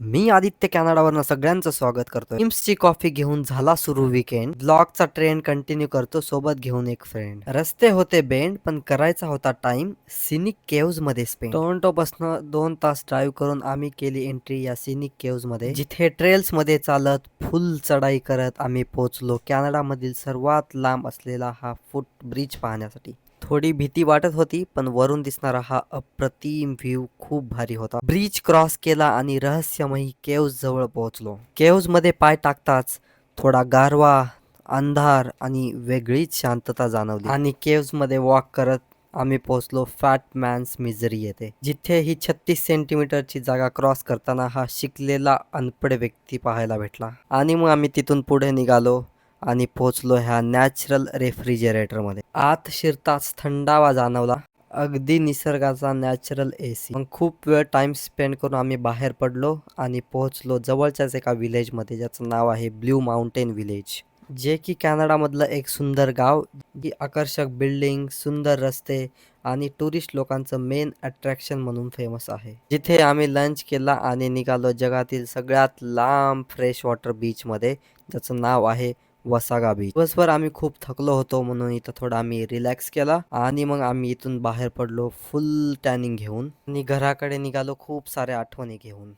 मी आदित्य कॅनडावरनं सगळ्यांचं स्वागत करतो. ची कॉफी घेऊन झाला सुरू वीकेंड. ब्लॉगचा ट्रेंड कंटिन्यू करतो सोबत घेऊन एक फ्रेंड. रस्ते होते बेंड पण करायचा होता टाइम सिनिक केव्ज मध्ये स्पेंड. टोरंटो पासून 2 तास ड्राईव्ह करून आम्ही केली एंट्री या सिनिक केव्ज मध्ये, जिथे ट्रेल्स मध्ये चालत फुल चढाई करत आम्ही पोहोचलो कॅनडा मधील सर्वात लांब असलेला हा फुट ब्रिज पाहण्यासाठी. थोडी भीती वाटत होती पण वरून दिसणारा हा अप्रतिम व्ह्यू खूप भारी होता. ब्रिज क्रॉस केला आणि रहस्यमयी केव्ज जवळ पोहोचलो. केव्ज मध्ये पाय टाकताच थोडा गारवा, अंधार आणि वेगळीच शांतता जाणवली. आणि केव्ज मध्ये वॉक करत आम्ही पोहोचलो फॅट मॅन्स मिझरी येथे, जिथे ही 36 सेंटीमीटरची जागा क्रॉस करताना हा शिकलेला अनपढ व्यक्ती पाहायला भेटला. आणि मग आम्ही तिथून पुढे निघालो आणि पोहोचलो ह्या नॅचरल रेफ्रिजरेटर मध्ये. आत शिरताच थंडावा जाणवला, अगदी निसर्गाचा नॅचरल एसी. मग खूप वेळ टाइम स्पेंड करून आम्ही बाहेर पडलो आणि पोहोचलो जवळच्याच एका विलेज मध्ये, ज्याचं नाव आहे ब्ल्यू माउंटेन विलेज, जे की कॅनडामधलं एक सुंदर गाव, जी आकर्षक बिल्डिंग, सुंदर रस्ते आणि टुरिस्ट लोकांचं मेन अट्रॅक्शन म्हणून फेमस आहे. जिथे आम्ही लंच केला आणि निघालो जगातील सगळ्यात लांब फ्रेश वॉटर बीच मध्ये, ज्याचं नाव आहे वसागा बीच. दिवसभर आम्ही खूप थकलो होतो म्हणून इथं थोडा आम्ही रिलॅक्स केला आणि मग आम्ही इथून बाहेर पडलो फुल टॅनिंग घेऊन आणि घराकडे निघालो खूप साऱ्या आठवणी घेऊन.